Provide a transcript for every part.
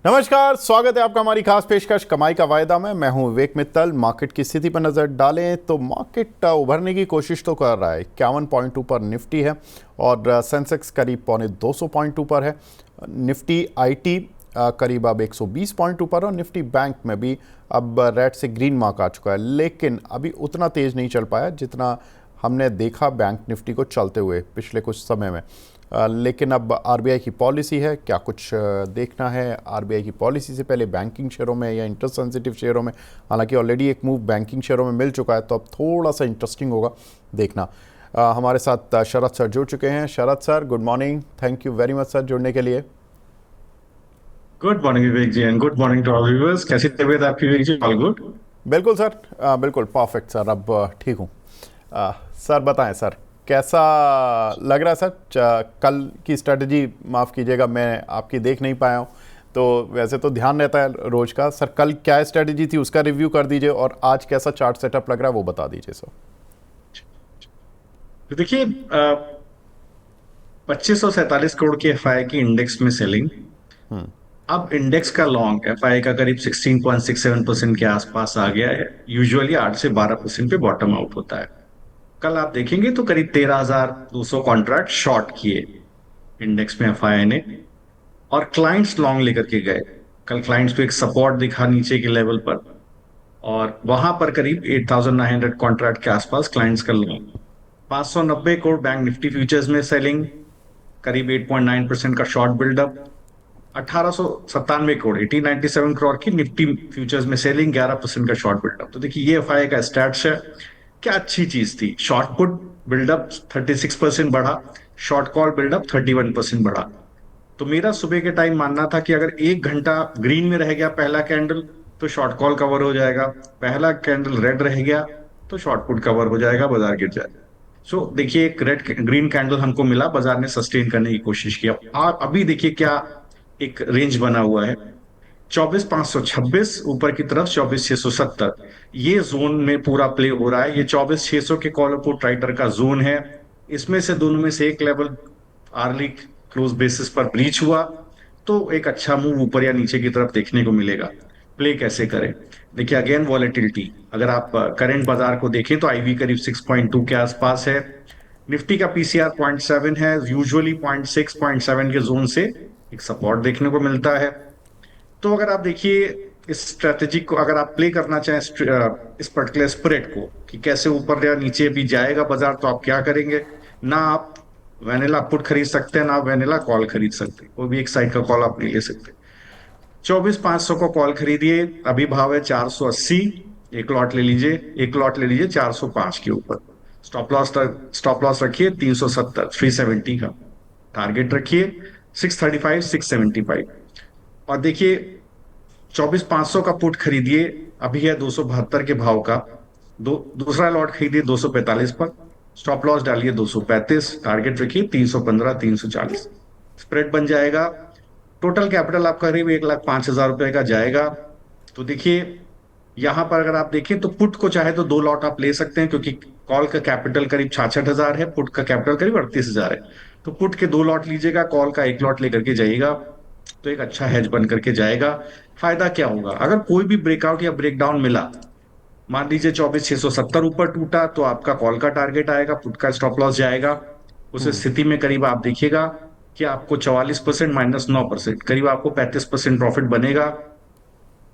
नमस्कार, स्वागत है आपका हमारी खास पेशकश कमाई का वायदा में। मैं हूं विवेक मित्तल। मार्केट की स्थिति पर नज़र डालें तो मार्केट उभरने की कोशिश तो कर रहा है। 51 पॉइंट ऊपर निफ्टी है और सेंसेक्स करीब 250 पॉइंट ऊपर है। निफ्टी आईटी करीब अब 120 पॉइंट ऊपर और निफ्टी बैंक में भी अब रेड से ग्रीन मार्क आ चुका है, लेकिन अभी उतना तेज़ नहीं चल पाया जितना हमने देखा बैंक निफ्टी को चलते हुए पिछले कुछ समय में। लेकिन अब आरबीआई की पॉलिसी है, क्या कुछ देखना है आरबीआई की पॉलिसी से पहले बैंकिंग शेयरों में या इंटरेस्ट सेंसिटिव शेयरों में। हालांकि ऑलरेडी एक मूव बैंकिंग शेयरों में मिल चुका है, तो अब थोड़ा सा इंटरेस्टिंग होगा देखना। हमारे साथ शरद सर जुड़ चुके हैं। Sharad sir, good morning. Thank you very much sir जुड़ने के लिए। Good morning Vivek ji and good morning to all viewers. कैसी तबीयत आपकी विवेक जी? All good? बिल्कुल सर, बिल्कुल परफेक्ट सर। अब ठीक हूँ। सर बताएं सर, कैसा लग रहा है सर? कल की स्ट्रेटजी माफ़ कीजिएगा मैं आपकी देख नहीं पाया हूँ, तो वैसे तो ध्यान रहता है रोज का। सर कल क्या स्ट्रेटजी थी उसका रिव्यू कर दीजिए और आज कैसा चार्ट सेटअप लग रहा है वो बता दीजिए सर। तो देखिए, 2547 करोड़ की एफआई की इंडेक्स में सेलिंग। अब इंडेक्स का लॉन्ग एफआई का करीब 16.67% के आसपास आ गया है। यूजुअली 8 से 12% पे बॉटम आउट होता है। कल आप देखेंगे तो करीब 13,200 कॉन्ट्रैक्ट शॉर्ट किए इंडेक्स में एफआई ने, और क्लाइंट्स लॉन्ग लेकर के गए। कल क्लाइंट्स को एक सपोर्ट दिखा नीचे के लेवल पर, और वहां पर करीब 8,900 कॉन्ट्रैक्ट के आसपास क्लाइंट्स का long. 590 crore bank Nifty futures में सेलिंग, करीब 8.9% का शॉर्ट बिल्डअप। 1897 करोड़ 1897 करोड़ की निफ्टी फ्यूचर्स में सेलिंग, 11% का शॉर्ट बिल्डअप। तो देखिए, ये एफआई का स्टैट्स है। क्या अच्छी चीज थी। शॉर्ट पुट बिल्डअप 36% बढ़ा, शॉर्ट कॉल बिल्डअप 31% बढ़ा। तो मेरा सुबह के टाइम मानना था कि अगर 1 घंटा ग्रीन में रह गया पहला कैंडल तो शॉर्ट कॉल कवर हो जाएगा, पहला कैंडल रेड रह गया तो शॉर्ट पुट कवर हो जाएगा, बाजार गिर जाएगा। सो देखिए, एक रेड ग्रीन कैंडल हमको मिला, बाजार ने सस्टेन करने की कोशिश किया। और अभी देखिए क्या एक रेंज बना हुआ है। 24,526 ऊपर की तरफ 24,670, ये जोन में पूरा प्ले हो रहा है। ये 24,600 के कॉल पुट राइटर का जोन है। इसमें से दोनों में से एक लेवल आर्ली क्लोज बेसिस पर ब्रीच हुआ तो एक अच्छा मूव ऊपर या नीचे की तरफ देखने को मिलेगा। प्ले कैसे करें? देखिए, अगेन वॉलेटिलिटी, अगर आप करंट बाजार को देखें तो आईवी करीब 6.2 के आसपास है। निफ्टी का पीसीआर 0.7 है। यूजुअली 0.6 0.7 के जोन से एक सपोर्ट देखने को मिलता है। तो अगर आप देखिए, इस स्ट्रेटेजी को अगर आप प्ले करना चाहें, इस पर्टिकुलर स्प्रेड को कि कैसे ऊपर या नीचे भी जाएगा बाजार, तो आप क्या करेंगे? ना आप वेनिला पुट खरीद सकते हैं, ना आप वेनिला कॉल खरीद सकते हैं। वो भी एक साइड का कॉल आप नहीं ले सकते। 24,500 को कॉल खरीदिए, अभी भाव है 480। एक लॉट ले लीजिए, एक लॉट ले लीजिए 405 के ऊपर। स्टॉप लॉस रखिए 370 370 का। टारगेट रखिए 635 675। और देखिए, 24,500 का पुट खरीदिए, अभी है 272 के भाव का। दूसरा लॉट खरीदिए 245 पर। स्टॉप लॉस डालिए 235, टारगेट रखिए 315 340। स्प्रेड बन जाएगा। टोटल कैपिटल आपका करीब 1,05,000 रुपए का जाएगा। तो देखिए, यहां पर अगर आप देखें तो पुट को चाहे तो 2 लॉट आप ले सकते हैं, क्योंकि कॉल का कैपिटल करीब 66,000 है, पुट का कैपिटल करीब 38,000 है। तो पुट के 2 लॉट लीजिएगा, कॉल का एक लॉट लेकर के जाइएगा, तो एक अच्छा हेज बन करके जाएगा। फायदा क्या होगा? अगर कोई भी ब्रेकआउट या ब्रेकडाउन मिला, मान लीजिए 24,670 ऊपर टूटा, तो आपका कॉल का टारगेट आएगा, पुट का स्टॉप लॉस जाएगा। उस स्थिति में करीब आप देखिएगा कि आपको 44% -9%, करीब आपको 35% प्रॉफिट बनेगा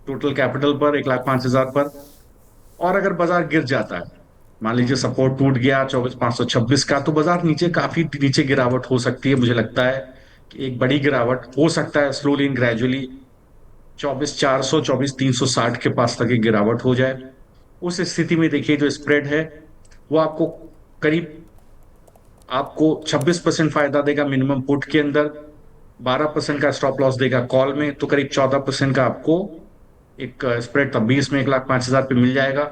टोटल कैपिटल पर, 1,05,000 पर। और अगर बाजार गिर जाता है, मान लीजिए सपोर्ट टूट गया 24,526 का, तो बाजार नीचे काफी नीचे गिरावट हो सकती है। मुझे लगता है कि एक बड़ी गिरावट हो सकता है, स्लोली एंड ग्रेजुअली 24,400 24,360 के पास तक एक गिरावट हो जाए। उस स्थिति में देखिए, जो स्प्रेड है वो आपको करीब आपको 26% फायदा देगा मिनिमम पुट के अंदर, 12% का स्टॉप लॉस देगा कॉल में, तो करीब 14% का आपको एक स्प्रेड तब भी इसमें 1,05,000 पे मिल जाएगा।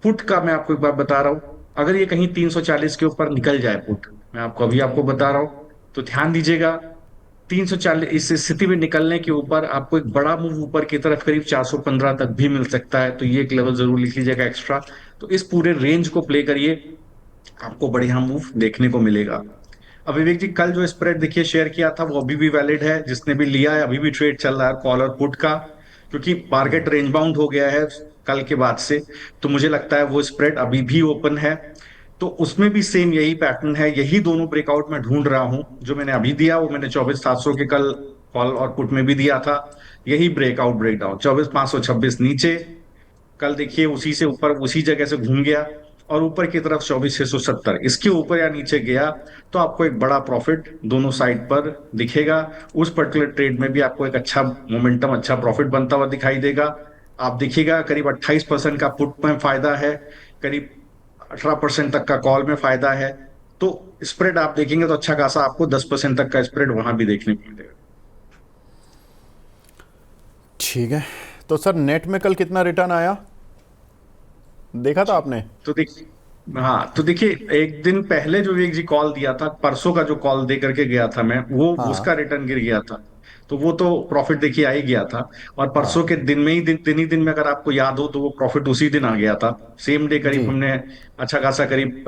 पुट का मैं आपको एक बात बता रहा हूं, अगर ये कहीं 340 के ऊपर निकल जाए पुट, मैं आपको अभी आपको बता रहा हूं, तो ध्यान दीजिएगा। 340 इस स्थिति में निकलने के ऊपर आपको एक बड़ा मूव ऊपर की तरफ करीब 415 तक भी मिल सकता है। तो ये एक लेवल जरूर लिख लीजिएगा एक्स्ट्रा। तो इस पूरे रेंज को प्ले करिए, आपको बढ़िया मूव देखने को मिलेगा। अब विवेक जी, कल जो स्प्रेड देखिए शेयर किया था वो अभी भी वैलिड है, जिसने भी लिया है अभी भी ट्रेड चल रहा है कॉल और पुट का, क्योंकि मार्केट रेंज बाउंड हो गया है कल के बाद से। तो मुझे लगता है वो स्प्रेड अभी भी ओपन है। तो उसमें भी सेम यही पैटर्न है, यही दोनों ब्रेकआउट मैं ढूंढ रहा हूं। जो मैंने अभी दिया वो मैंने 24,700 के कल कॉल और पुट में भी दिया था। यही ब्रेकआउट ब्रेकडाउन 24,526 नीचे, कल देखिए उसी से ऊपर उसी जगह से घूम गया, और ऊपर की तरफ 24,670, इसके ऊपर या नीचे गया तो आपको एक बड़ा प्रॉफिट दोनों साइड पर दिखेगा। उस पर्टिकुलर ट्रेड में भी आपको एक अच्छा मोमेंटम, अच्छा प्रॉफिट बनता हुआ दिखाई देगा। आप देखिएगा करीब 28% का पुट में फायदा है, करीब 18% तक का कॉल में फायदा है। तो स्प्रेड आप देखेंगे तो अच्छा खासा आपको 10% तक का स्प्रेड वहां भी देखने को मिलेगा। ठीक है, तो सर नेट में कल कितना रिटर्न आया, देखा था जी। आपने? तो देखिए, हाँ तो देखिए, एक दिन पहले जो विवेक जी कॉल दिया था, परसों का जो कॉल दे करके गया था मैं, वो हाँ उसका रिटर्न गिर गया था। तो वो तो प्रॉफिट देखिए आ ही गया था। और हाँ। परसों के दिन में ही दिन ही दिन में अगर आपको याद हो तो वो प्रॉफिट उसी दिन आ गया था, सेम डे जी। करीब हमने अच्छा खासा करीब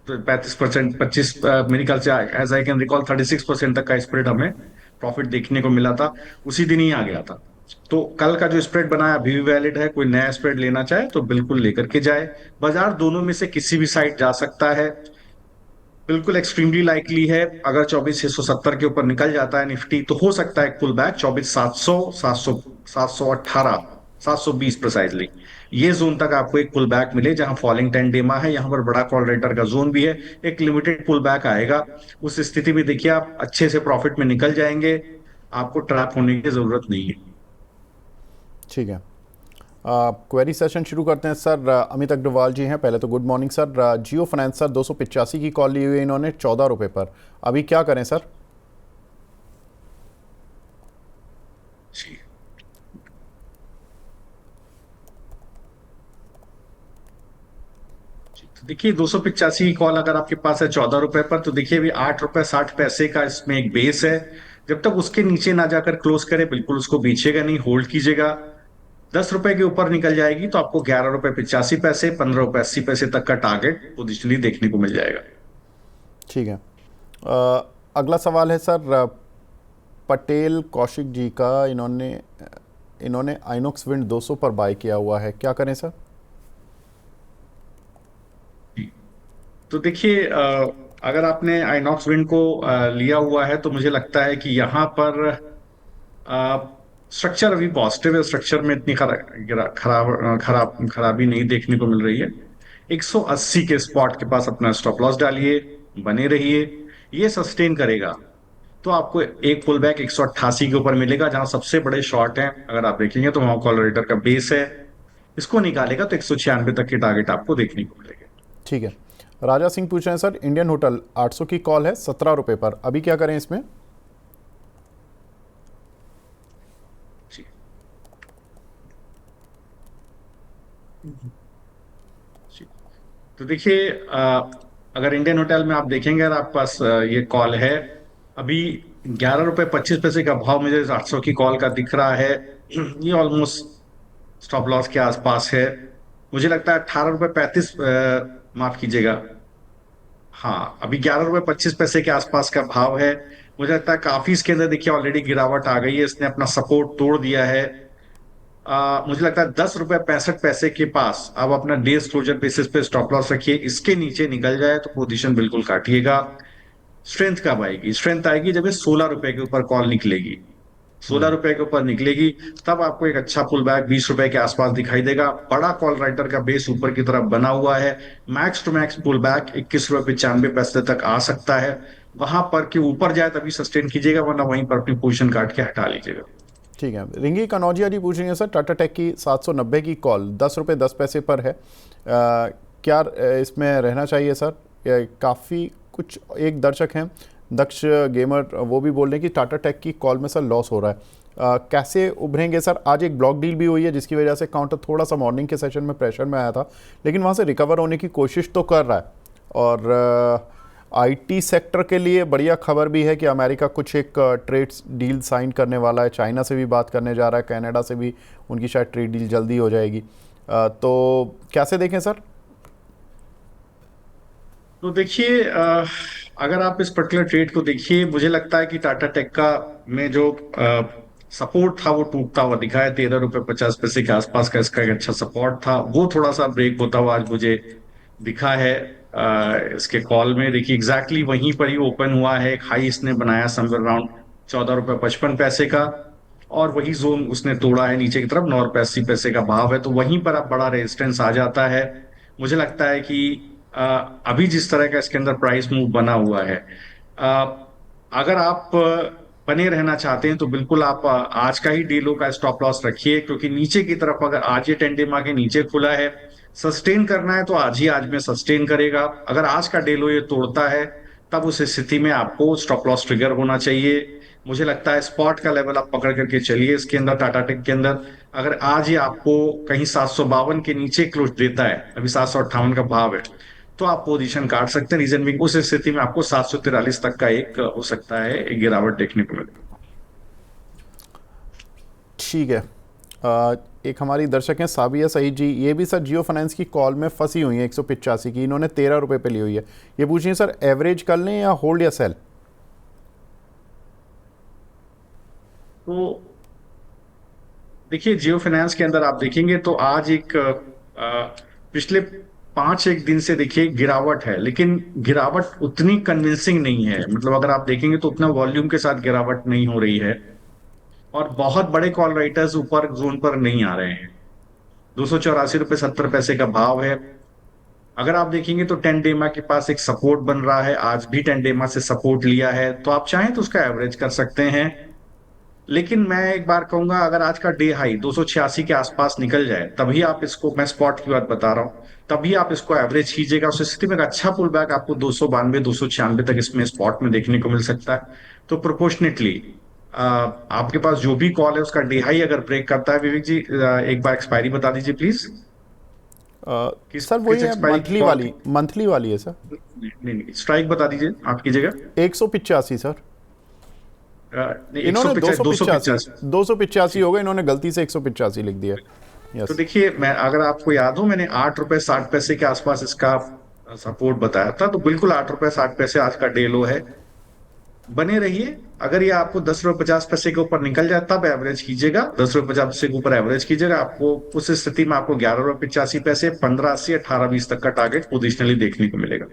35%, 25, मेरे ख्याल से एज आई कैन रिकॉल 36% तक का स्प्रेड हमें प्रॉफिट देखने को मिला था, उसी दिन ही आ गया था। तो कल का जो स्प्रेड बनाया अभी भी वैलिड है, कोई नया स्प्रेड लेना चाहे तो बिल्कुल लेकर के जाए। बाजार दोनों में से किसी भी साइड जा सकता है। बिल्कुल एक्सट्रीमली लाइकली है, अगर 24,670 के ऊपर निकल जाता है निफ्टी तो हो सकता है एक पुल बैक 24,700, 700, 718, 720 प्रिसाइजली, ये जोन तक आपको एक पुल बैक मिले, जहां फॉलिंग टेंडेमा है, यहां पर बड़ा कॉल राइटर का जोन भी है। एक लिमिटेड पुल बैक आएगा, उस स्थिति में देखिए आप अच्छे से प्रॉफिट में निकल जाएंगे, आपको ट्रैप होने की जरूरत नहीं है। ठीक है, क्वेरी सेशन शुरू करते हैं सर। अमित अग्रवाल जी हैं, पहले तो गुड मॉर्निंग सर। जियो फाइनेंस सर 285 की कॉल ली हुई है इन्होंने 14 रुपए पर, अभी क्या करें सर? जी। तो देखिए 285 की कॉल अगर आपके पास है 14 रुपए पर, तो देखिए अभी 8 रुपए 60 पैसे का इसमें एक बेस है। जब तक उसके नीचे ना जाकर क्लोज करे बिल्कुल उसको बेचिएगा नहीं, होल्ड कीजिएगा। 10 रुपए के ऊपर निकल जाएगी तो आपको 11 रुपए 85 पैसे, 15 रुपए 80 पैसे तक का टारगेट पोजिशनली देखने को मिल जाएगा। ठीक है, अगला सवाल है सर पटेल कौशिक जी का। इन्होंने इन्होंने आइनॉक्स विंड 200 पर बाय किया हुआ है, क्या करें सर? तो देखिए अगर आपने आइनॉक्स विंड को लिया हुआ है तो मुझे लगता है कि यहाँ पर स्ट्रक्चर अभी पॉजिटिव है, स्ट्रक्चर में इतनी खराबी नहीं देखने को मिल रही है। 180 के स्पॉट के पास अपना स्टॉप लॉस डालिए, बने रहिए, ये सस्टेन करेगा तो आपको एक पुल बैक 188 के ऊपर मिलेगा, जहां सबसे बड़े शॉर्ट हैं अगर आप देखेंगे तो वहां कॉलरेटर का बेस है, इसको निकालेगा तो 196 तक के टारगेट आपको देखने को मिलेगा। ठीक है, राजा सिंह पूछ रहे हैं सर इंडियन होटल 800 की कॉल है 17 रुपए पर, अभी क्या करें इसमें? जी। जी। तो देखिए अगर इंडियन होटल में आप देखेंगे, अगर आपके पास ये कॉल है, अभी 11 रुपए 25 पैसे का भाव मुझे 800 की कॉल का दिख रहा है। ये ऑलमोस्ट स्टॉप लॉस के आसपास है। मुझे लगता है 18 रुपए 35, माफ कीजिएगा, हाँ अभी 11 रुपए 25 पैसे के आसपास का भाव है। मुझे लगता है काफी इसके अंदर देखिए ऑलरेडी गिरावट आ गई है, इसने अपना सपोर्ट तोड़ दिया है। मुझे लगता है 10 रुपए 65 पैसे के पास अब अपना डे एक्सक्लोजर बेसिस पे स्टॉप लॉस रखिए, इसके नीचे निकल जाए तो पोजीशन बिल्कुल काटिएगा। स्ट्रेंथ कब आएगी? स्ट्रेंथ आएगी जब ये 16 रुपए के ऊपर कॉल निकलेगी, 16 रुपए के ऊपर निकलेगी, तब आपको एक अच्छा पुल बैक 20 रुपए के आसपास दिखाई देगा। बड़ा कॉल राइटर का बेस ऊपर की तरफ बना हुआ है, max to max pull back 21 रुपए 95 पैसे तक आ सकता है। वहां पर कि ऊपर जाए तभी सस्टेन कीजिएगा, वरना वहीं पर अपनी पोजीशन काट के हटा लीजिएगा। ठीक है, रिंगी कनौजिया जी पूछ रही हैं सर टाटा टेक की 790 की कॉल 10 रुपये 10 पैसे पर है, क्या इसमें रहना चाहिए सर? काफ़ी कुछ एक दर्शक हैं दक्ष गेमर, वो भी बोल रहे हैं कि टाटा टेक की कॉल में सर लॉस हो रहा है, कैसे उभरेंगे सर? आज एक ब्लॉक डील भी हुई है जिसकी वजह से काउंटर थोड़ा सा मॉर्निंग के सेशन में प्रेशर में आया था, लेकिन वहाँ से रिकवर होने की कोशिश तो कर रहा है। और आईटी सेक्टर के लिए बढ़िया खबर भी है कि अमेरिका कुछ एक ट्रेड्स डील साइन करने वाला है, चाइना से भी बात करने जा रहा है, कनाडा से भी उनकी शायद ट्रेड डील जल्दी हो जाएगी। तो कैसे देखें सर? तो देखिए, अगर आप इस पर्टिकुलर ट्रेड को देखिए, मुझे लगता है कि टाटा टेक का में जो सपोर्ट था वो टूटता हुआ दिखा है। 13 रुपए 50 पैसे के आसपास का इसका एक अच्छा सपोर्ट था, वो थोड़ा सा ब्रेक होता हुआ आज मुझे दिखा है। इसके कॉल में देखिए एग्जैक्टली वहीं पर ही ओपन हुआ है। एक हाई इसने बनाया समवेयर अराउंड 14 रुपए 55 पैसे का, और वही जोन उसने तोड़ा है नीचे की तरफ। 9 रुपए 80 पैसे का भाव है, तो वहीं पर अब बड़ा रेजिस्टेंस आ जाता है। मुझे लगता है कि अभी जिस तरह का इसके अंदर प्राइस मूव बना हुआ है, अगर आप बने रहना चाहते हैं तो बिल्कुल आप आज का ही डीलो का स्टॉप लॉस रखिए, क्योंकि नीचे की तरफ अगर आज ये टेंडे के नीचे खुला है, सस्टेन करना है तो आज ही आज में सस्टेन करेगा। अगर आज का डेलो ये तोड़ता है, तब उस स्थिति में आपको स्टॉप लॉस ट्रिगर होना चाहिए। मुझे लगता है स्पॉट का लेवल आप पकड़ करके चलिए इसके अंदर, टाटा टेक के अंदर। अगर आज ही आपको कहीं 752 के नीचे क्लोज देता है, अभी 758 का भाव है, तो आप पोजीशन काट सकते हैं। रीजन भी उस स्थिति में आपको 743 तक का एक हो सकता है एक गिरावट देखने को मिले। ठीक है। एक हमारी दर्शक हैं साबिया सईद जी, ये भी सर जियो फाइनेंस की कॉल में फंसी हुई है 185 की, इन्होंने 13 रुपए पे ली हुई है। ये पूछ रही है सर एवरेज कर लें या होल्ड या सेल? तो देखिए, जियो फाइनेंस के अंदर आप देखेंगे तो आज एक पिछले 5 एक दिन से देखिए गिरावट है, लेकिन गिरावट उतनी कन्विंसिंग नहीं है। मतलब अगर आप देखेंगे तो उतना वॉल्यूम के साथ गिरावट नहीं हो रही है, और बहुत बड़े कॉल राइटर्स ऊपर जोन पर नहीं आ रहे हैं। 284 रुपए 70 पैसे का भाव है। अगर आप देखेंगे तो 10 डेमा के पास एक सपोर्ट बन रहा है, आज भी 10 डेमा से सपोर्ट लिया है, तो आप चाहें तो उसका एवरेज कर सकते हैं। लेकिन मैं एक बार कहूंगा, अगर आज का डे हाई 286 के आसपास निकल जाए, तभी आप इसको, मैं स्पॉट की बात बता रहा हूं, तभी आप इसको एवरेज कीजिएगा। उस स्थिति में एक अच्छा पुल बैक आपको 292 296 तक इसमें स्पॉट में देखने को मिल सकता है। तो प्रोपोर्शनेटली आपके पास जो भी कॉल है उसका डे हाई अगर ब्रेक करता है, विवेक जी एक बार एक्सपायरी बता दीजिए प्लीज। किस सर वही किस है, एक्सपायरी की कॉल थी? मंथली वाली है सर। नहीं नहीं, स्ट्राइक बता दीजिए आपकी जगह। 185 सर। नहीं, इन्होंने 285। 285 हो गए, इन्होंने गलती से 185 लिख दिया। तो यस। देखिए, मैं अगर आपको याद हो, मैंने 8 रुपए 60 पैसे के आसपास इसका सपोर्ट बताया था, तो बिल्कुल 8 रुपए 60 पैसे आज का डे लो है। बने रहिए। अगर ये आपको 10 रुपए 50 पैसे के ऊपर निकल जाए तब एवरेज कीजिएगा। 10 रुपए 50 पैसे के ऊपर एवरेज कीजिएगा, आपको उस स्थिति में आपको 11 रुपए 85 पैसे 1580 1820 तक का टारगेट पोजिशनली देखने को मिलेगा।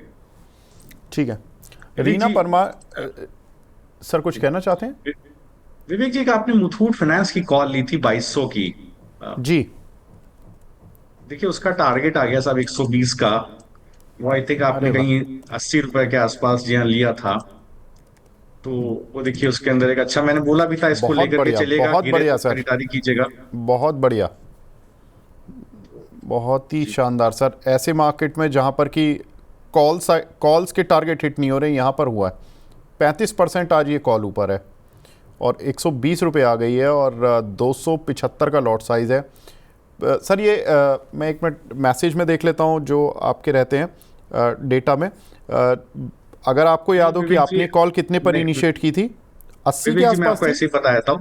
ठीक है। विवेक रीना जी, परमार सर कुछ कहना चाहते हैं? विवेक जी का आपने मुथूट फाइनेंस की कॉल ली थी 2200 की। अ, जी। देखिए उसका टारगेट आ गया साहब 120 का। वो आई थिंक अरे आपने वाह, कहीं 80 रुपए के आसपास जी हाँ लिया था। तो वो देखिए उसके अंदर एक अच्छा, मैंने बोला भी था इसको बहुत लेकर के बढ़िया, चलेगा, बहुत गिरे बढ़िया तो सर, खरीदारी कीजिएगा। बहुत बढ़िया, बहुत ही जी शानदार सर। ऐसे मार्केट में जहां पर कि कॉल्स के टारगेट हिट नहीं हो रहे, यहाँ पर हुआ है। 35% आज ये कॉल ऊपर है और 120 रुपये आ गई है और 275 का लॉट साइज़ है। सर ये मैं एक मिनट मैसेज में देख लेता हूँ जो आपके रहते हैं डेटा में। अगर आपको याद हो कि विवेक जी, आपने कॉल कितने पर मैं इनिशिएट की थी? 80 के विवेक जी मैं आसपास आपको थी? ऐसे ही बताया था।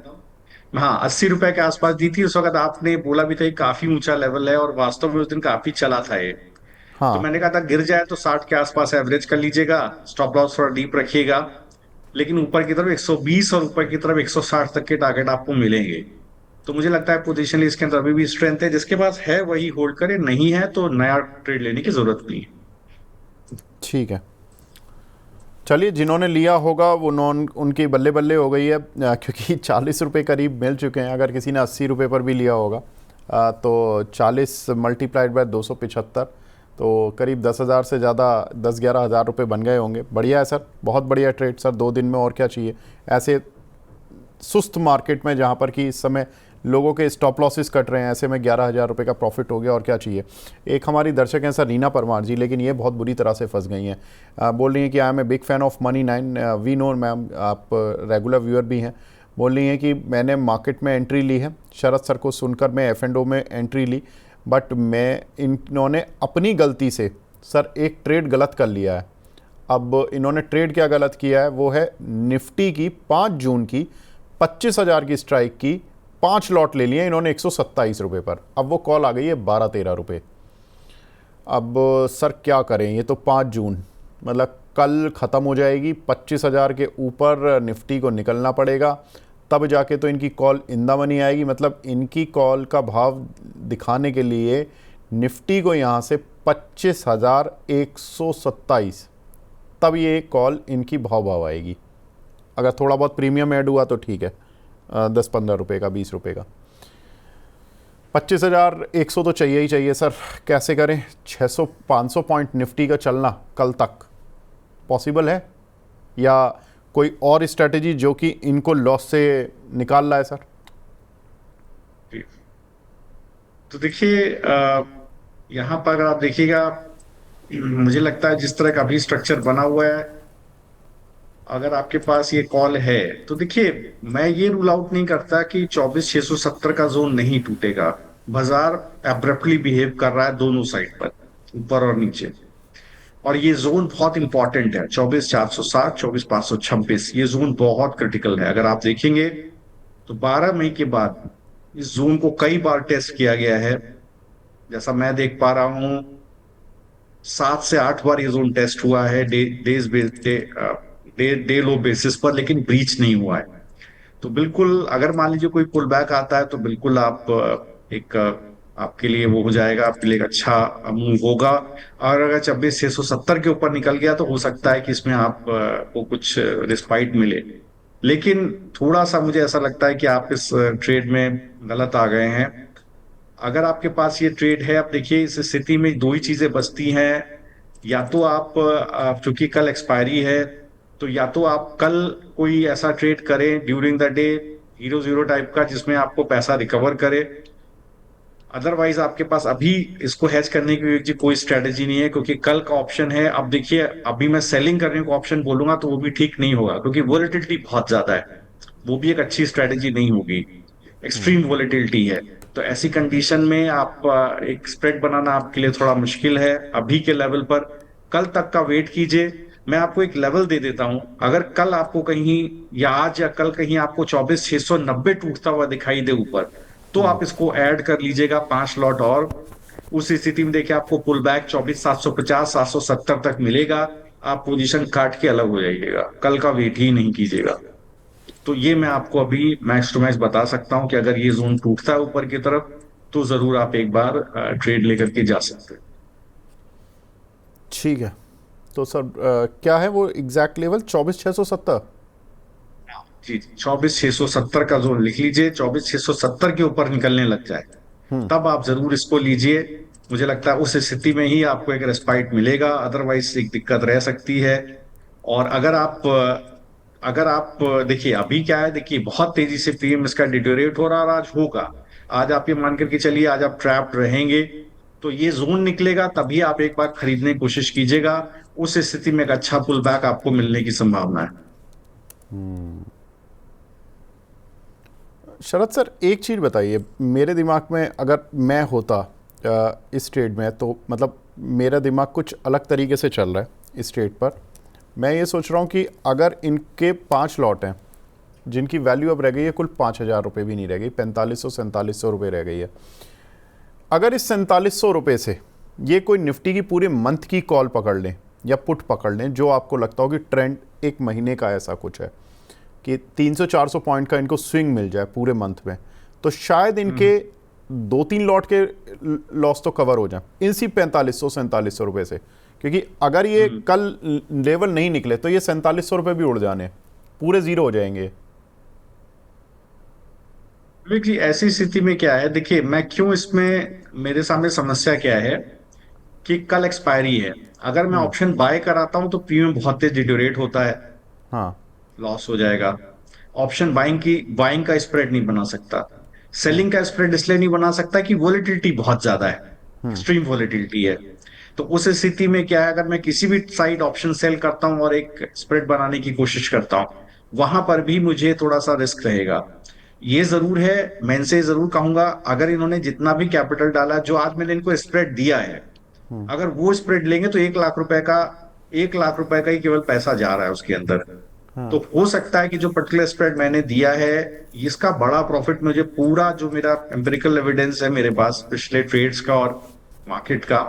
हाँ, 80 रुपए के आसपास दी थी उस वक्त। आपने बोला भी था ये काफी ऊंचा लेवल है, और वास्तव में उस दिन काफी चला था ये। तो हाँ। मैंने कहा था गिर जाए तो 60 के आसपास एवरेज कर लीजिएगा, स्टॉप लॉस थोड़ा डीप रखिएगा। लेकिन ऊपर की तरफ 120 और ऊपर की तरफ 160 तक के टारगेट आपको मिलेंगे। तो मुझे लगता है पोजिशनली इसके अंदर अभी भी स्ट्रेंथ है। जिसके पास है वही होल्ड करे, नहीं है तो नया ट्रेड लेने की जरूरत नहीं है। ठीक है, चलिए जिन्होंने लिया होगा वो नॉन उनकी बल्ले बल्ले हो गई है, क्योंकि 40 रुपये करीब मिल चुके हैं। अगर किसी ने 80 रुपये पर भी लिया होगा तो 40 मल्टीप्लाइड बाय 275, तो करीब 10,000 से ज़्यादा, 10-11 हज़ार रुपये बन गए होंगे। बढ़िया है सर, बहुत बढ़िया ट्रेड सर, 2 दिन में और क्या चाहिए। ऐसे सुस्त मार्केट में जहाँ पर कि इस समय लोगों के स्टॉप लॉसेस कट रहे हैं, ऐसे में 11,000 रुपये का प्रॉफिट हो गया, और क्या चाहिए। एक हमारी दर्शक हैं सर रीना परमार जी, लेकिन ये बहुत बुरी तरह से फंस गई हैं। बोल रही हैं कि I am a big fan of Money 9। We know ma'am, आप रेगुलर व्यूअर भी हैं। बोल रही हैं कि मैंने मार्केट में एंट्री ली है, शरद सर को सुनकर मैं F&O में एंट्री ली, बट इन्होंने अपनी गलती से सर एक ट्रेड गलत कर लिया है। अब इन्होंने ट्रेड क्या गलत किया है, वो है निफ्टी की 5 जून की 25,000 की स्ट्राइक की 5 लॉट ले लिए इन्होंने 127 रुपये पर। अब वो कॉल आ गई है 12-13 रुपये। अब सर क्या करें, ये तो 5 जून, मतलब कल ख़त्म हो जाएगी, 25,000 के ऊपर निफ्टी को निकलना पड़ेगा, तब जाके तो इनकी कॉल इन द मनी आएगी। मतलब इनकी कॉल का भाव दिखाने के लिए निफ्टी को यहाँ से 25,127, तब ये कॉल इनकी भाव आएगी। अगर थोड़ा बहुत प्रीमियम ऐड हुआ तो ठीक है, 10-15 रुपये का, 20 रुपये का। 25,100 तो चाहिए ही चाहिए सर। कैसे करें? 600-500 पॉइंट निफ्टी का चलना कल तक पॉसिबल है, या कोई और स्ट्रेटेजी जो कि इनको लॉस से निकाल रहा है सर? तो देखिए, यहाँ पर अगर आप देखिएगा, मुझे लगता है जिस तरह का अभी स्ट्रक्चर बना हुआ है, अगर आपके पास ये कॉल है तो देखिए, मैं ये रूल आउट नहीं करता कि 24,670 का जोन नहीं टूटेगा। बाजार एब्रप्टली बिहेव कर रहा है दोनों साइड पर, ऊपर और नीचे, और ये जोन बहुत इंपॉर्टेंट है। 24,460, 24,526, ये जोन बहुत क्रिटिकल है। अगर आप देखेंगे तो 12 मई के बाद इस जोन को कई बार टेस्ट किया गया है। जैसा मैं देख पा रहा हूं, 7 से 8 बार ये जोन टेस्ट हुआ है डे लो बेसिस पर, लेकिन ब्रीच नहीं हुआ है। तो बिल्कुल, अगर मान लीजिए कोई पुल बैक आता है तो बिल्कुल आप एक आपके लिए वो हो जाएगा, आपके लिए एक अच्छा मूव होगा। और अगर 26,670 के ऊपर निकल गया तो हो सकता है कि इसमें आप को कुछ रिस्पाइट मिले। लेकिन थोड़ा सा मुझे ऐसा लगता है कि आप इस ट्रेड में गलत आ गए हैं। अगर आपके पास ये ट्रेड है, आप देखिए इस स्थिति में दो ही चीजें बचती हैं। या तो आप चूंकि कल एक्सपायरी है, तो या तो आप कल कोई ऐसा ट्रेड करें ड्यूरिंग द डे, 0-0 टाइप का, जिसमें आपको पैसा रिकवर करे। अदरवाइज आपके पास अभी इसको हैच करने की कोई स्ट्रेटेजी नहीं है, क्योंकि कल का ऑप्शन है। अब देखिए, अभी मैं सेलिंग करने को ऑप्शन बोलूंगा तो वो भी ठीक नहीं होगा, क्योंकि वोलेटिलिटी बहुत ज्यादा है। वो भी एक अच्छी स्ट्रेटेजी नहीं होगी, एक्सट्रीम वोलेटिलिटी है। तो ऐसी कंडीशन में आप एक स्प्रेड बनाना आपके लिए थोड़ा मुश्किल है अभी के लेवल पर। कल तक का वेट कीजिए। मैं आपको एक लेवल दे देता हूं। अगर कल आपको कहीं, या आज या कल कहीं आपको 24,690 टूटता हुआ दिखाई दे ऊपर, तो आप इसको ऐड कर लीजिएगा 5 लॉट और। उस स्थिति में देखिए आपको पुल बैक 24,750, 770 तक मिलेगा। आप पोजीशन काट के अलग हो जाइएगा, कल का वेट ही नहीं कीजिएगा। तो ये मैं आपको अभी मैक्स टू मैक्स बता सकता हूं कि अगर ये जोन टूटता है ऊपर की तरफ, तो जरूर आप एक बार ट्रेड लेकर के जा सकते हैं। ठीक है, तो सर क्या है वो एग्जैक्ट लेवल? 24,670? जी, 24,670 का जोन लिख लीजिए। 24,670 के ऊपर निकलने लग जाए तब आप जरूर इसको लीजिए। मुझे लगता है उस स्थिति में ही आपको एक रेस्पाइट मिलेगा, अदरवाइज एक दिक्कत रह सकती है। और अगर आप देखिए अभी क्या है, देखिए बहुत तेजी से पीएम इसका डिटोरेट हो रहा, और आज होगा। आज आप ये मान करके चलिए, आज आप ट्रैप्ड रहेंगे, तो ये जोन निकलेगा तभी आप एक बार खरीदने की कोशिश कीजिएगा। उस स्थिति में एक अच्छा पुल बैक आपको मिलने की संभावना है। शरद सर, एक चीज़ बताइए, मेरे दिमाग में अगर मैं होता इस ट्रेड में, तो मतलब मेरा दिमाग कुछ अलग तरीके से चल रहा है इस ट्रेड पर। मैं ये सोच रहा हूँ कि अगर इनके 5 लॉट हैं जिनकी वैल्यू अब रह गई है कुल 5,000 रुपये भी नहीं रह गई, 4,500-4,700 रुपये रह गई है। अगर इस 4,700 रुपये से ये कोई निफ्टी की पूरे मंथ की कॉल पकड़ लें या पुट पकड़ लें, जो आपको लगता हो कि ट्रेंड एक महीने का ऐसा कुछ है कि 300-400 पॉइंट का इनको स्विंग मिल जाए पूरे मंथ में, तो शायद इनके 2-3 लॉट के लॉस तो कवर हो जाए इसी 4,500-4,700 रुपये से। क्योंकि अगर ये कल लेवल नहीं निकले तो ये 4,700 रुपये भी उड़ जाने, पूरे जीरो हो जाएंगे। जी, ऐसी स्थिति में क्या है, देखिए मैं क्यों इसमें, मेरे सामने समस्या क्या है कि कल एक्सपायरी है। अगर मैं ऑप्शन बाय कराता हूं तो प्रीमियम बहुत तेज डिटोरेट होता है, हाँ। लॉस हो जाएगा। ऑप्शन बाइंग का स्प्रेड नहीं बना सकता। सेलिंग का स्प्रेड इसलिए नहीं बना सकता कि वोलेटिलिटी बहुत ज्यादा है, एक्सट्रीम वोलेटिलिटी है। तो उस स्थिति में क्या है, अगर मैं किसी भी साइड ऑप्शन सेल करता हूं और एक स्प्रेड बनाने की कोशिश करता हूं, वहां पर भी मुझे थोड़ा सा रिस्क रहेगा। ये जरूर है, मैं इनसे जरूर कहूंगा, अगर इन्होंने जितना भी कैपिटल डाला, जो आज मैंने इनको स्प्रेड दिया है, अगर वो स्प्रेड लेंगे तो 1 लाख रुपए का ही केवल पैसा जा रहा है उसके अंदर। तो हो सकता है कि जो पर्टिकुलर स्प्रेड मैंने दिया है, इसका बड़ा प्रॉफिट मुझे, पूरा जो मेरा एम्पिरिकल एविडेंस है मेरे पास पिछले ट्रेड्स का और मार्केट का,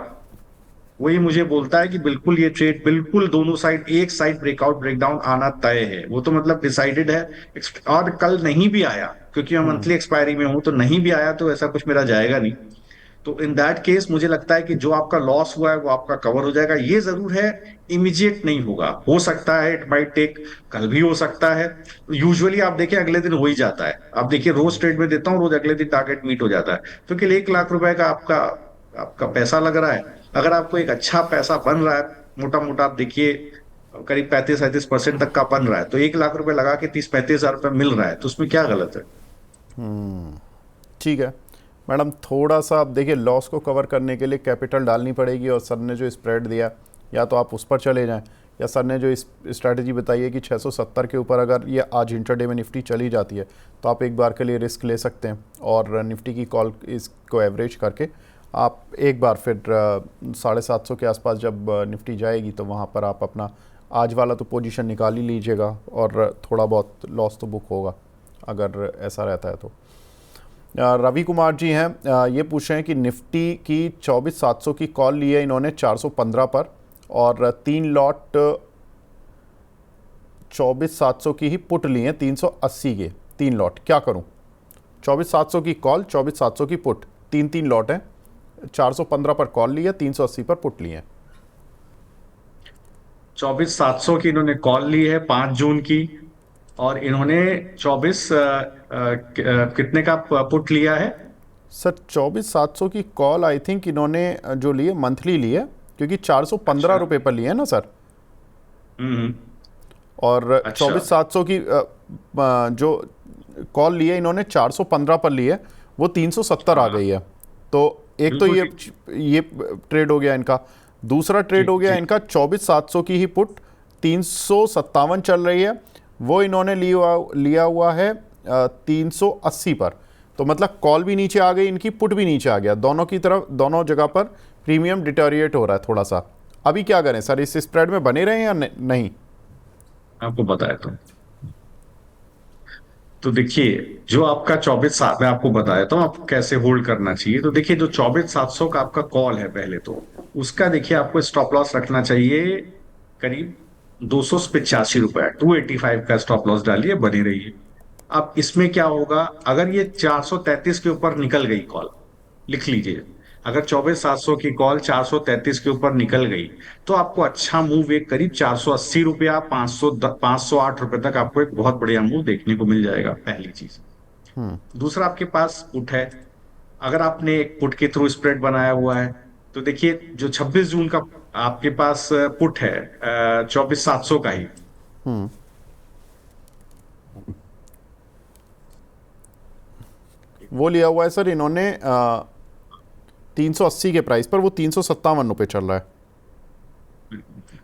वही मुझे बोलता है कि बिल्कुल ये ट्रेड बिल्कुल दोनों साइड, एक साइड ब्रेकआउट ब्रेकडाउन आना तय है, वो तो मतलब डिसाइडेड है। और कल नहीं भी आया, क्योंकि मैं मंथली एक्सपायरी में हूं, तो नहीं भी आया तो ऐसा कुछ मेरा जाएगा नहीं। तो इन दैट केस मुझे लगता है कि जो आपका लॉस हुआ है वो आपका कवर हो जाएगा। ये जरूर है, इमीडिएट नहीं होगा, हो सकता है इट माइट टेक, कल भी हो सकता है। यूजुअली आप देखिए अगले दिन हो ही जाता है। आप देखिए रोज ट्रेड में देता हूँ, रोज अगले दिन टारगेट मीट हो जाता है, क्योंकि 1 लाख रुपए का आपका आपका पैसा लग रहा है। अगर आपको एक अच्छा पैसा बन रहा है, मोटा मोटा आप देखिए करीब 35-37% तक का बन रहा है, तो 1 लाख रुपए लगा के 30-35 हजार रुपये मिल रहा है, तो उसमें क्या गलत है? ठीक है मैडम, थोड़ा सा आप देखिए लॉस को कवर करने के लिए कैपिटल डालनी पड़ेगी, और सर ने जो स्प्रेड दिया या तो आप उस पर चले जाएं, या सर ने जो इस स्ट्रैटेजी बताई है कि 670 के ऊपर अगर ये आज इंटरडे में निफ्टी चली जाती है तो आप एक बार के लिए रिस्क ले सकते हैं, और निफ्टी की कॉल इसको एवरेज करके आप एक बार फिर 750 के आसपास जब निफ्टी जाएगी तो वहाँ पर आप अपना आज वाला तो पोजीशन निकाल ही लीजिएगा, और थोड़ा बहुत लॉस तो बुक होगा अगर ऐसा रहता है तो। रवि कुमार जी हैं, ये पूछ रहे हैं कि निफ्टी की 24,700 की कॉल ली है इन्होंने 415 पर, और 3 लॉट 24,700 की ही पुट ली हैं 380 के 3 लॉट, क्या करूं? 24,700 की कॉल, 24,700 की पुट, 3 लॉट हैं, 415 पर कॉल ली है, 380 पर पुट ली है। 24,700 की इन्होंने कॉल ली है 5 जून की, और इन्होंने 24 कितने का पुट लिया है? सर 24,700 की कॉल आई थिंक इन्होंने जो लिए मंथली लिए, क्योंकि 415 अच्छा। रुपये पर लिए है ना सर, हम्म। और अच्छा। 24,700 की जो कॉल लिए इन्होंने 415 पर लिए, वो 370 आ हाँ, गई है। तो एक तो बिल्कुल ये ठीक। ये ट्रेड हो गया इनका। दूसरा ट्रेड हो ठीक गया ठीक। इनका 24,700 की ही पुट 357 चल रही है, वो इन्होंने लिया हुआ है 380 पर। तो मतलब कॉल भी नीचे आ गई इनकी, पुट भी नीचे आ गया, दोनों की तरफ दोनों जगह पर प्रीमियम डिटोरिएट हो रहा है थोड़ा सा। अभी क्या करें सर, इस स्प्रेड में बने रहें या नहीं? आपको बताया तो देखिए, जो आपका 24,700 मैं आपको बताया था आपको कैसे होल्ड करना चाहिए। तो देखिए, जो 24,700 का आपका कॉल है, पहले तो उसका देखिए आपको स्टॉप लॉस रखना चाहिए करीब 285 रुपए, 285 का स्टॉप लॉस डालिए, बनी रहिए। अब इसमें क्या होगा, अगर ये 433 के ऊपर निकल गई कॉल, लिख लीजिए, अगर 24,700 की कॉल 433 के ऊपर निकल गई, तो आपको अच्छा मूव एक करीब 480 रुपया, 508 रुपए तक आपको एक बहुत बढ़िया मूव देखने को मिल जाएगा, पहली चीज। दूसरा, आपके पास पुट है। अगर आपने एक पुट के थ्रू स्प्रेड बनाया हुआ है, तो देखिए जो 26 जून का आपके पास पुट है 24,700 का ही, वो लिया हुआ है सर इन्होंने 380 के प्राइस पर, वो 357 रुपये चल रहा है।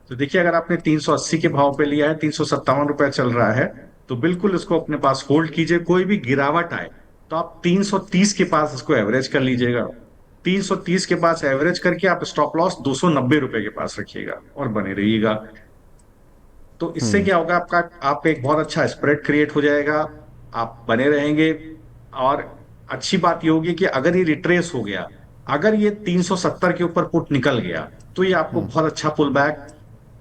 तो देखिए अगर आपने 380 के भाव पे लिया है, 357 रुपया चल रहा है, तो बिल्कुल इसको अपने पास होल्ड कीजिए। कोई भी गिरावट आए तो आप 330 के पास इसको एवरेज कर लीजिएगा। 330 के पास एवरेज करके आप स्टॉप लॉस 290 रुपए के पास रखिएगा और बने रहिएगा। तो इससे क्या होगा, आपका आप एक बहुत अच्छा स्प्रेड क्रिएट हो जाएगा, आप बने रहेंगे। और अच्छी बात ये होगी कि अगर ये रिट्रेस हो गया, अगर ये 370 के ऊपर पुट निकल गया, तो ये आपको बहुत अच्छा पुल बैक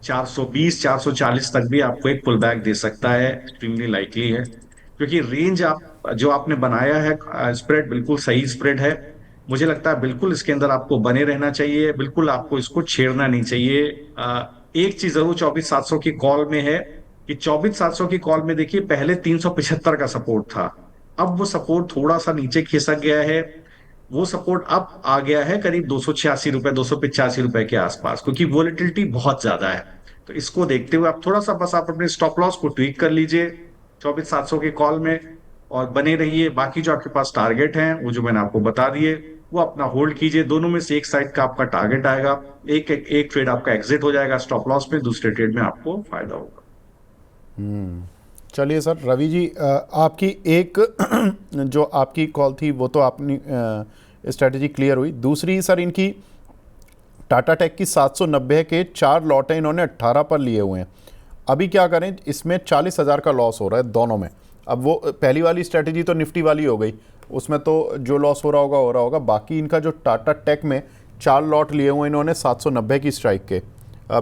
420 440 तक भी आपको एक पुल बैक दे सकता है, एक्सट्रीमली लाइकली है। क्योंकि रेंज आप जो आपने बनाया है स्प्रेड बिल्कुल सही स्प्रेड है। मुझे लगता है बिल्कुल इसके अंदर आपको बने रहना चाहिए, बिल्कुल आपको इसको छेड़ना नहीं चाहिए। एक चीज जरूर 24,700 की कॉल में है कि 24,700 की कॉल में देखिए पहले 375 का सपोर्ट था, अब वो सपोर्ट थोड़ा सा नीचे खिसक गया है। वो सपोर्ट अब आ गया है करीब 286 रुपए, 285 रुपए के आसपास, क्योंकि वोलेटिलिटी बहुत ज्यादा है। तो इसको देखते हुए आप थोड़ा सा बस आप अपने स्टॉप लॉस को ट्वीक कर लीजिए 24,700 के कॉल में, और बने रहिए। बाकी जो आपके पास टारगेट हैं वो जो मैंने आपको बता दिए, वो अपना होल्ड कीजिए। दोनों में से एक साइड का आपका टारगेट आएगा, एक ट्रेड आपका एग्जिट हो जाएगा स्टॉप लॉस पे, दूसरे ट्रेड में आपको फायदा होगा। चलिए सर, रवि जी आपकी एक जो आपकी कॉल थी वो तो आपने स्ट्रेटजी क्लियर हुई। दूसरी सर, इनकी टाटा टेक की 790 के 4 लॉट हैं, इन्होंने 18 पर लिए हुए हैं। अभी क्या करें, इसमें 40,000 का लॉस हो रहा है दोनों में। अब वो पहली वाली स्ट्रेटजी तो निफ्टी वाली हो गई, उसमें तो जो लॉस हो रहा होगा। बाकी इनका जो टाटा टेक में 4 लॉट लिए हुए इन्होंने 790 की स्ट्राइक के।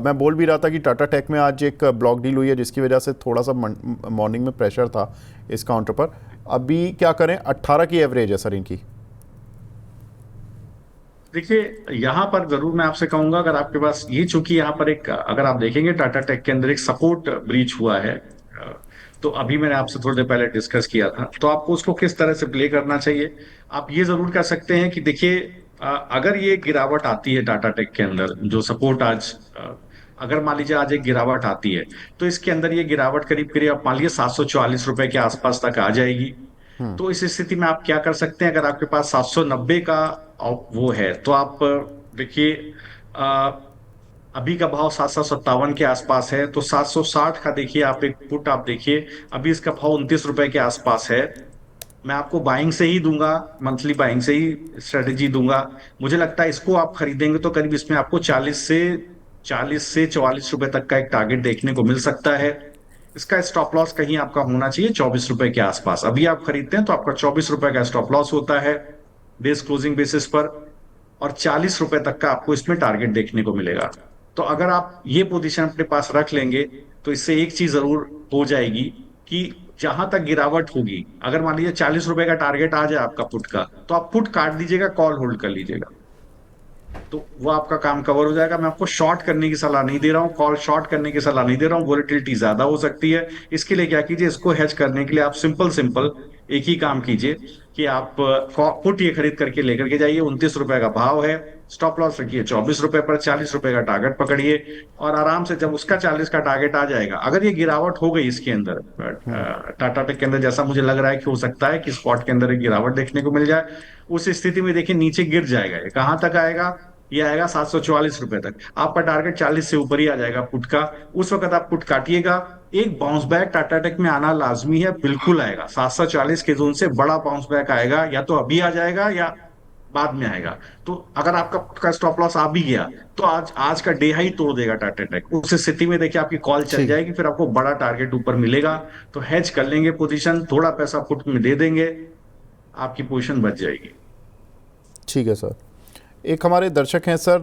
मैं बोल भी रहा था कि टाटा टेक में आज एक ब्लॉक डील हुई है जिसकी वजह से थोड़ा सा मॉर्निंग में प्रेशर था इस काउंटर पर। अभी क्या करें, 18 की एवरेज है सर इनकी। देखिए, यहां पर जरूर मैं आपसे कहूंगा, अगर आपके पास ये, चूंकि यहां पर एक, अगर आप देखेंगे टाटा टेक के अंदर एक सपोर्ट ब्रीच हुआ है, तो अभी मैंने आपसे थोड़ी देर पहले डिस्कस किया था, तो आपको उसको किस तरह से प्ले करना चाहिए। आप ये जरूर कर सकते हैं कि देखिए, अगर ये गिरावट आती है टाटा टेक के अंदर, जो सपोर्ट आज, अगर मान लीजिए आज एक गिरावट आती है, तो इसके अंदर ये गिरावट करीब करीब आप मान लीजिए ₹744 के आसपास तक आ जाएगी। तो इस स्थिति में आप क्या कर सकते हैं, अगर आपके पास 790 का वो है, तो आप देखिए, अ, अभी का भाव 757 के आसपास है, तो 760 का देखिए आप एक पुट आप देखिए, अभी इसका भाव ₹29 के आसपास है। मैं आपको बाइंग से ही दूंगा, मंथली बाइंग से ही स्ट्रेटेजी दूंगा। मुझे लगता है इसको आप खरीदेंगे तो करीब इसमें आपको 40 से 44 रुपए तक का एक टारगेट देखने को मिल सकता है। इसका स्टॉप लॉस कहीं आपका होना चाहिए ₹24 के आसपास। अभी आप खरीदते हैं तो आपका ₹24 का स्टॉप लॉस होता है डेज क्लोजिंग बेसिस पर, और ₹40 तक का आपको इसमें टारगेट देखने को मिलेगा। तो अगर आप ये पोजीशन अपने पास रख लेंगे, तो इससे एक चीज जरूर हो जाएगी कि जहां तक गिरावट होगी, अगर मान लीजिए ₹40 का टारगेट आ जाए आपका पुट का, तो आप पुट काट दीजिएगा, कॉल होल्ड कर लीजिएगा, तो वो आपका काम कवर हो जाएगा। मैं आपको शॉर्ट करने की सलाह नहीं दे रहा हूं, कॉल शॉर्ट करने की सलाह नहीं दे रहा हूं, वोलेटिलिटी ज्यादा हो सकती है। इसके लिए क्या कीजिए, इसको हेज करने के लिए आप सिंपल सिंपल एक ही काम कीजिए कि आप पुट ये खरीद करके लेकर के जाइए, ₹29 का भाव है, स्टॉप लॉस रखिए ₹24 पर, ₹40 का टारगेट पकड़िए, और आराम से जब उसका 40 का टारगेट आ जाएगा, अगर ये गिरावट हो गई इसके अंदर, टाटा टेक के अंदर, जैसा मुझे लग रहा है कि हो सकता है कि स्पॉट के अंदर एक गिरावट देखने को मिल जाए, उस स्थिति में देखिए नीचे गिर जाएगा, ये कहां तक आएगा, ये आएगा ₹744 तक। आपका टारगेट 40 से ऊपर ही आ जाएगा पुट का। उस वक्त आप पुट काटिएगा। एक बाउंस बैक टाटा टेक में आना लाजमी है, बिल्कुल आएगा। 740 के जोन से बड़ा बाउंस बैक आएगा, या तो अभी आ जाएगा या बाद में आएगा। तो अगर आपका पुट का स्टॉप लॉस आ भी गया, तो आज आज का डे हाई तोड़ देगा टाटा टेक। उस स्थिति में देखिए आपकी कॉल चल ठीक, जाएगी, फिर आपको बड़ा टारगेट ऊपर मिलेगा, तो हेज कर लेंगे पोजीशन, थोड़ा पैसा पुट में दे देंगे, आपकी पोजीशन बच जाएगी। ठीक है सर। एक हमारे दर्शक हैं सर,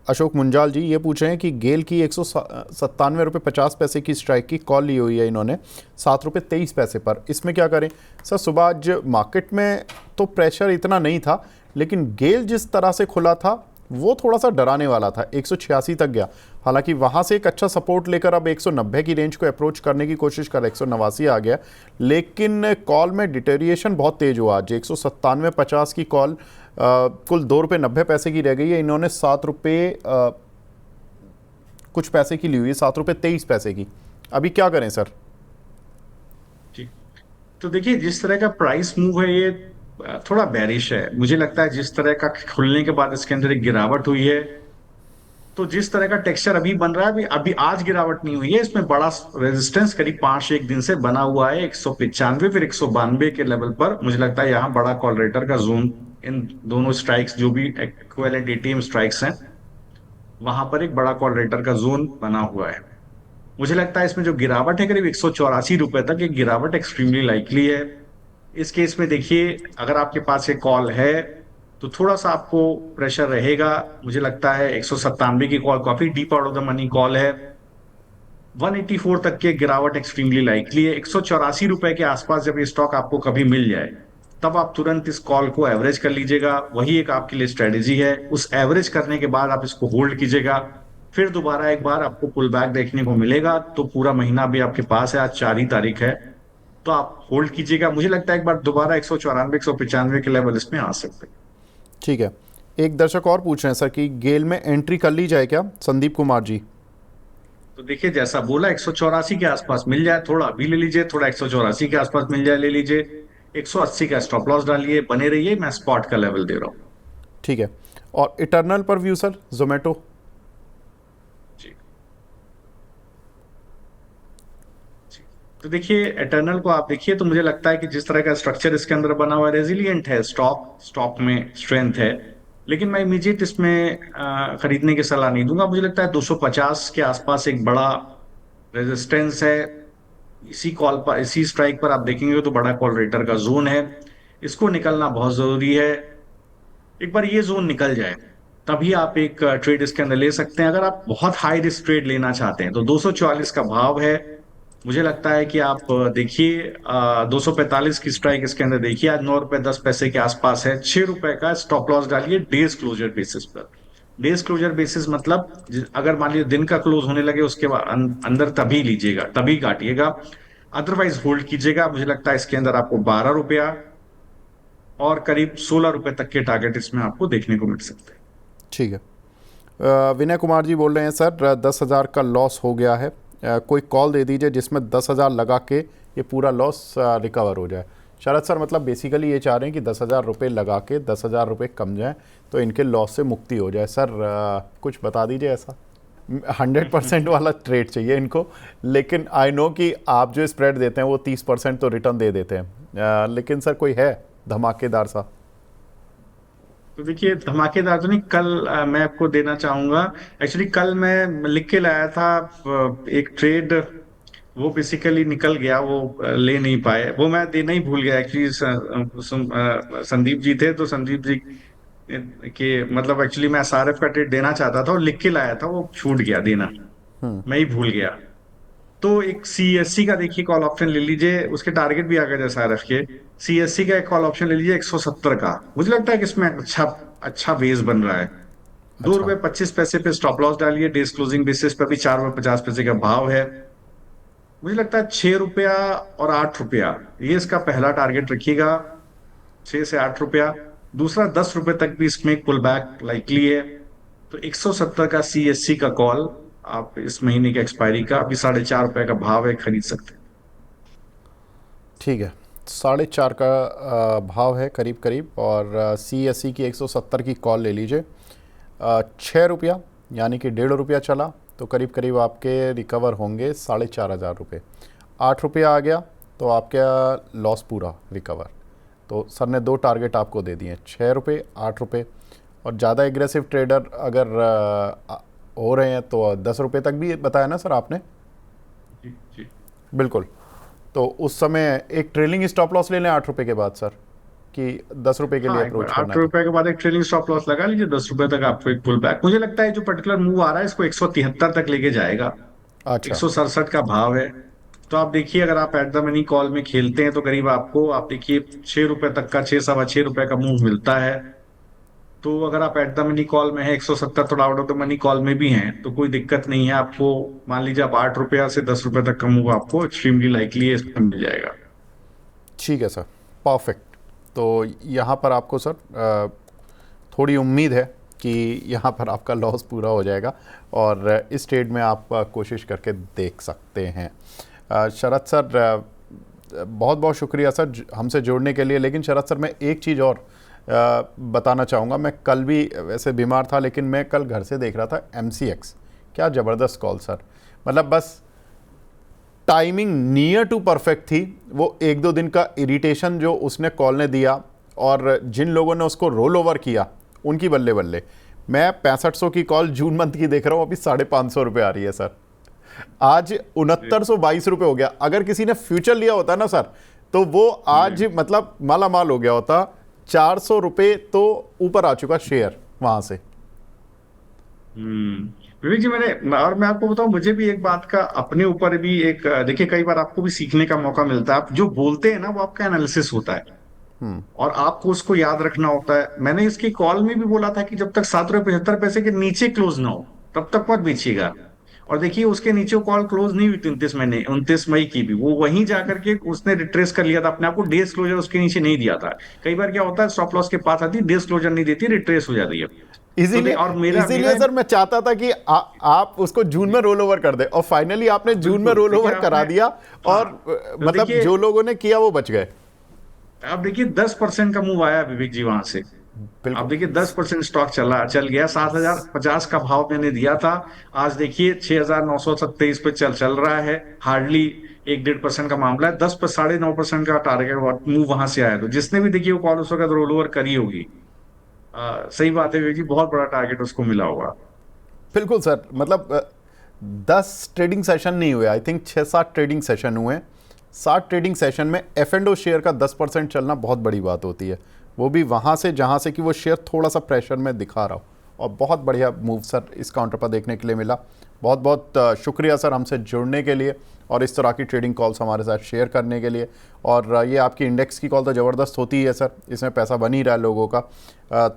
अशोक मुंजाल जी, ये पूछ रहे हैं कि गेल की 197 रुपये 50 पैसे की स्ट्राइक की कॉल ली हुई है इन्होंने ₹7.23 पर। इसमें क्या करें सर? सुबह आज मार्केट में तो प्रेशर इतना नहीं था, लेकिन गेल जिस तरह से खुला था वो थोड़ा सा डराने वाला था, 186 तक गया। हालांकि वहाँ से एक अच्छा सपोर्ट लेकर अब 190 की रेंज को अप्रोच करने की कोशिश कर 189 आ गया, लेकिन कॉल में डिटेरिएशन बहुत तेज हुआ आज। 197.50 की कॉल कुल ₹2.90 की रह गई है। इन्होंने ₹7 कुछ पैसे की ली हुई है, ₹7.23 की। अभी क्या करें सर? जी, तो देखिए, जिस तरह का प्राइस मूव है, ये थोड़ा बेरिश है। मुझे लगता है जिस तरह का खुलने के बाद इसके अंदर एक गिरावट हुई है, तो जिस तरह का टेक्सचर अभी बन रहा है, अभी अभी आज गिरावट नहीं हुई है, इसमें बड़ा रेजिस्टेंस करीब 5 एक दिन से बना हुआ है, 195 फिर 192 के लेवल पर। मुझे लगता है यहाँ बड़ा कॉल रेटर का जोन, इन दोनों स्ट्राइक्स जो भी इक्विवेलेंट एटीएम स्ट्राइक्स हैं, वहां पर एक बड़ा कॉल रेटर का जोन बना हुआ है। मुझे लगता है इसमें जो गिरावट है करीब ₹184 तक, ये गिरावट एक्सट्रीमली लाइकली है। इस केस में देखिए, अगर आपके पास ये कॉल है, तो थोड़ा सा आपको प्रेशर रहेगा। मुझे लगता है 197 की कॉल काफी deep out of the money call है। 184 तक के गिरावट एक्सट्रीमली लाइकली है। ₹184 के आसपास जब ये स्टॉक आपको कभी मिल जाए, तब आप तुरंत इस कॉल को एवरेज कर लीजिएगा, वही एक आपके लिए स्ट्रेटेजी है। उस एवरेज करने के बाद आप इसको होल्ड कीजिएगा, फिर दोबारा एक बार आपको पुल बैक देखने को मिलेगा, तो पूरा महीना भी आपके पास है, आज 4 ही तारीख है, तो आप होल्ड कीजिएगा। मुझे लगता है एक बार दोबारा 194 195 के लेवल इसमें आ सकते हैं। ठीक है। एक दर्शक और पूछ रहे हैं सर कि गेल में एंट्री कर ली जाए क्या, संदीप कुमार जी? तो देखिए, जैसा बोला 184 के आसपास मिल जाए, थोड़ा अभी ले लीजिए, थोड़ा 184 के आसपास मिल जाए ले लीजिए, 180 का स्टॉप लॉस डालिए, बने रहिए। मैं स्पॉट का लेवल दे रहा हूं। ठीक है। और इटर्नल पर व्यू सर, जोमेटो? जी जी, तो देखिए, एटर्नल को आप देखिए, तो मुझे लगता है कि जिस तरह का स्ट्रक्चर इसके अंदर बना हुआ है, रेजिलियंट है, स्टॉक में स्ट्रेंथ है, लेकिन मैं इमीडिएट इसमें खरीदने की सलाह नहीं दूंगा। मुझे लगता है 250 के आसपास एक बड़ा रेजिस्टेंस है। इसी कॉल पर, इसी स्ट्राइक पर आप देखेंगे तो बड़ा कॉल रेटर का जोन है, इसको निकलना बहुत जरूरी है। एक बार ये जोन निकल जाए तभी आप एक ट्रेड इसके अंदर ले सकते हैं। अगर आप बहुत हाई रिस्क ट्रेड लेना चाहते हैं तो 244 का भाव है। मुझे लगता है कि आप देखिए 245 की स्ट्राइक इसके अंदर देखिए, आज 9 रुपए 10 पैसे के आसपास है। 6 रुपए का स्टॉप लॉस डालिए डेज क्लोजर बेसिस पर। डेज क्लोजर बेसिस मतलब अगर मान लीजिए दिन का क्लोज होने लगे उसके बाद अंदर तभी लीजिएगा, तभी काटिएगा, अदरवाइज होल्ड कीजिएगा। मुझे लगता है इसके अंदर आपको 12 रुपया और करीब 16 रुपए तक के टारगेट इसमें आपको देखने को मिल सकते हैं। ठीक है। विनय कुमार जी बोल रहे हैं सर 10,000 का लॉस हो गया है, कोई कॉल दे दीजिए जिसमें 10,000 लगा के ये पूरा लॉस रिकवर हो जाए। शरद सर मतलब बेसिकली ये चाह रहे हैं कि 10,000 रुपये लगा के 10,000 रुपये कम जाएँ तो इनके लॉस से मुक्ति हो जाए। सर कुछ बता दीजिए ऐसा। 100% वाला ट्रेड चाहिए इनको, लेकिन आई नो कि आप जो स्प्रेड देते हैं वो 30% तो रिटर्न दे देते हैं, लेकिन सर कोई है धमाकेदार सा? तो देखिए धमाकेदार तो नहीं, कल मैं आपको देना चाहूंगा। एक्चुअली कल मैं लिख के लाया था एक ट्रेड, वो बेसिकली निकल गया, वो ले नहीं पाए, वो मैं देना ही भूल गया एक्चुअली। संदीप जी थे तो संदीप जी के मतलब एक्चुअली मैं एसआरएफ का ट्रेड देना चाहता था और लिख के लाया था, वो छूट गया देना, मैं ही भूल गया। तो एक सीएससी का देखिए कॉल ऑप्शन ले लीजिए, उसके टारगेट भी आ गए एसआरएफ के। सीएससी का एक कॉल ऑप्शन ले लीजिए 170 का। मुझे लगता है कि इसमें अच्छा अच्छा बेस बन रहा है। दो अच्छा। रुपए 25 पैसे पे स्टॉप लॉस डालिए, डेज क्लोजिंग बेसिस पे भी 4 रुपए 50 पैसे का भाव है। मुझे लगता है 6 रुपया और 8 रुपया, ये इसका पहला टारगेट रखिएगा, 6 से 8 रुपया। दूसरा 10 रुपए तक भी इसमें एक पुल बैक लाइकली है। तो 170 का सीएससी का कॉल आप इस महीने की एक्सपायरी का अभी 4.5 रुपए का भाव है, खरीद सकते हैं। ठीक है, 4.5 का भाव है करीब करीब, और CSE की 170 की कॉल ले लीजिए। 6 रुपया यानी कि 1.5 रुपया चला तो करीब करीब आपके रिकवर होंगे 4,500 रुपये। 8 रुपया आ गया तो आपका लॉस पूरा रिकवर। तो सर ने 2 टारगेट आपको दे दिए, 6 रुपये 8 रुपये। और ज़्यादा एग्रेसिव ट्रेडर अगर हो रहे हैं तो 10 रुपये तक भी बताया ना सर आपने? जी जी। बिल्कुल। तो उस समय एक ट्रेलिंग स्टॉप लॉस ले लें 8 रुपये के बाद सर, कि 10 रुपये के लिए हाँ, एक बार अप्रोच करना आठ है तो? रुपए के बाद एक ट्रेलिंग स्टॉप लॉस लगा लीजिए, 10 रुपए तक आपको एक पुल बैक। मुझे लगता है जो पर्टिकुलर मूव आ रहा है इसको 173 तक लेके जाएगा। एक अच्छा। सौ सड़सठ का भाव है। तो आप देखिए अगर आप एट द मनी कॉल में खेलते हैं तो करीब आपको, आप देखिए 6 रुपए तक का, 6 सवा 6 रुपए का मूव मिलता है। तो अगर आप एट द मनी कॉल में है, 170 थोड़ा out of the money call में भी हैं, तो कोई दिक्कत नहीं है आपको। मान लीजिए आप 8 रुपया से 10 रुपए तक का मूव आपको एक्सट्रीमली लाइकली है इसमें मिल जाएगा। ठीक है सर, परफेक्ट। तो यहाँ पर आपको सर थोड़ी उम्मीद है कि यहाँ पर आपका लॉस पूरा हो जाएगा और इस ट्रेड में आप कोशिश करके देख सकते हैं। शरद सर बहुत बहुत शुक्रिया सर हमसे जुड़ने के लिए। लेकिन शरद सर मैं एक चीज़ और बताना चाहूँगा। मैं कल भी वैसे बीमार था, लेकिन मैं कल घर से देख रहा था MCX, क्या ज़बरदस्त कॉल सर। मतलब बस टाइमिंग नियर टू परफेक्ट थी। वो 1-2 दिन का इरिटेशन जो उसने कॉल ने दिया, और जिन लोगों ने उसको रोल ओवर किया उनकी बल्ले बल्ले। मैं 6500 की कॉल जून मंथ की देख रहा हूँ, अभी 550 रुपये आ रही है सर। आज 6922 रुपये हो गया। अगर किसी ने फ्यूचर लिया होता ना सर, तो वो आज मतलब माला माल हो गया होता। 400 रुपये तो ऊपर आ चुका शेयर वहां से। विवेक जी, मैं आपको बताऊं, मुझे भी एक बात का अपने ऊपर भी एक देखिए, कई बार आपको भी सीखने का मौका मिलता है। आप जो बोलते हैं ना वो आपका एनालिसिस होता है और आपको उसको याद रखना होता है। मैंने इसकी कॉल में भी बोला था कि जब तक 7 रुपये 75 पैसे के नीचे क्लोज ना हो तब तक मत बेचिएगा। और देखिए उसके नीचे कॉल क्लोज नहीं हुई थी 29 मई की भी, वो वहीं जाकर के उसने रिट्रेस कर लिया था अपने आप को। डेज क्लोजर उसके नीचे नहीं दिया था। कई बार क्या होता है, स्टॉप लॉस के पास आती है, डेज क्लोजर नहीं देती, रिट्रेस हो जाती है। तो इसीलिए और मेरा इसीलिए सर मैं चाहता था कि आप उसको जून में रोल ओवर कर दे, और फाइनली आपने जून में रोल ओवर करा दिया। और तो मतलब जो लोगों ने किया वो बच गए। आप देखिए 10% का मूव आया विवेक जी वहां से। आप देखिए 10% स्टॉक चल गया। 7,050 का भाव मैंने दिया था, आज देखिए 6,927 पे चल रहा है। हार्डली 1-1.5% का मामला है। 10 पर 9.5% का टारगेट मूव वहां से आया। तो जिसने भी देखिए वो कॉल उस वक्त रोल ओवर करी होगी, सही बात है विवेक जी, बहुत बड़ा टारगेट उसको मिला होगा। बिल्कुल सर। मतलब 10 ट्रेडिंग सेशन नहीं हुए, आई थिंक 6-7 ट्रेडिंग सेशन हुए। 7 ट्रेडिंग सेशन में F&O शेयर का 10% चलना बहुत बड़ी बात होती है। वो भी वहाँ से जहाँ से कि वो शेयर थोड़ा सा प्रेशर में दिखा रहा हो। और बहुत बढ़िया मूव सर इस काउंटर पर देखने के लिए मिला। बहुत बहुत शुक्रिया सर हमसे जुड़ने के लिए और इस तरह की ट्रेडिंग कॉल्स हमारे साथ शेयर करने के लिए। और ये आपकी इंडेक्स की कॉल तो ज़बरदस्त होती है सर, इसमें पैसा बन ही रहा है लोगों का।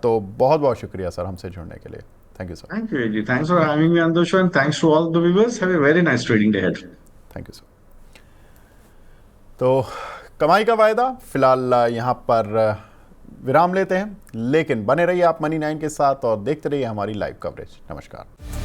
तो बहुत बहुत शुक्रिया सर हमसे जुड़ने के लिए। Thank you sir. Thank you, AJ. Thanks for having me on the show, and thanks to all the viewers. Have a very nice trading day ahead. Thank you sir. तो कमाई का वायदा फिलहाल यहाँ पर विराम लेते हैं, लेकिन बने रहिए आप मनी 9 के साथ और देखते रहिए हमारी लाइव कवरेज। नमस्कार।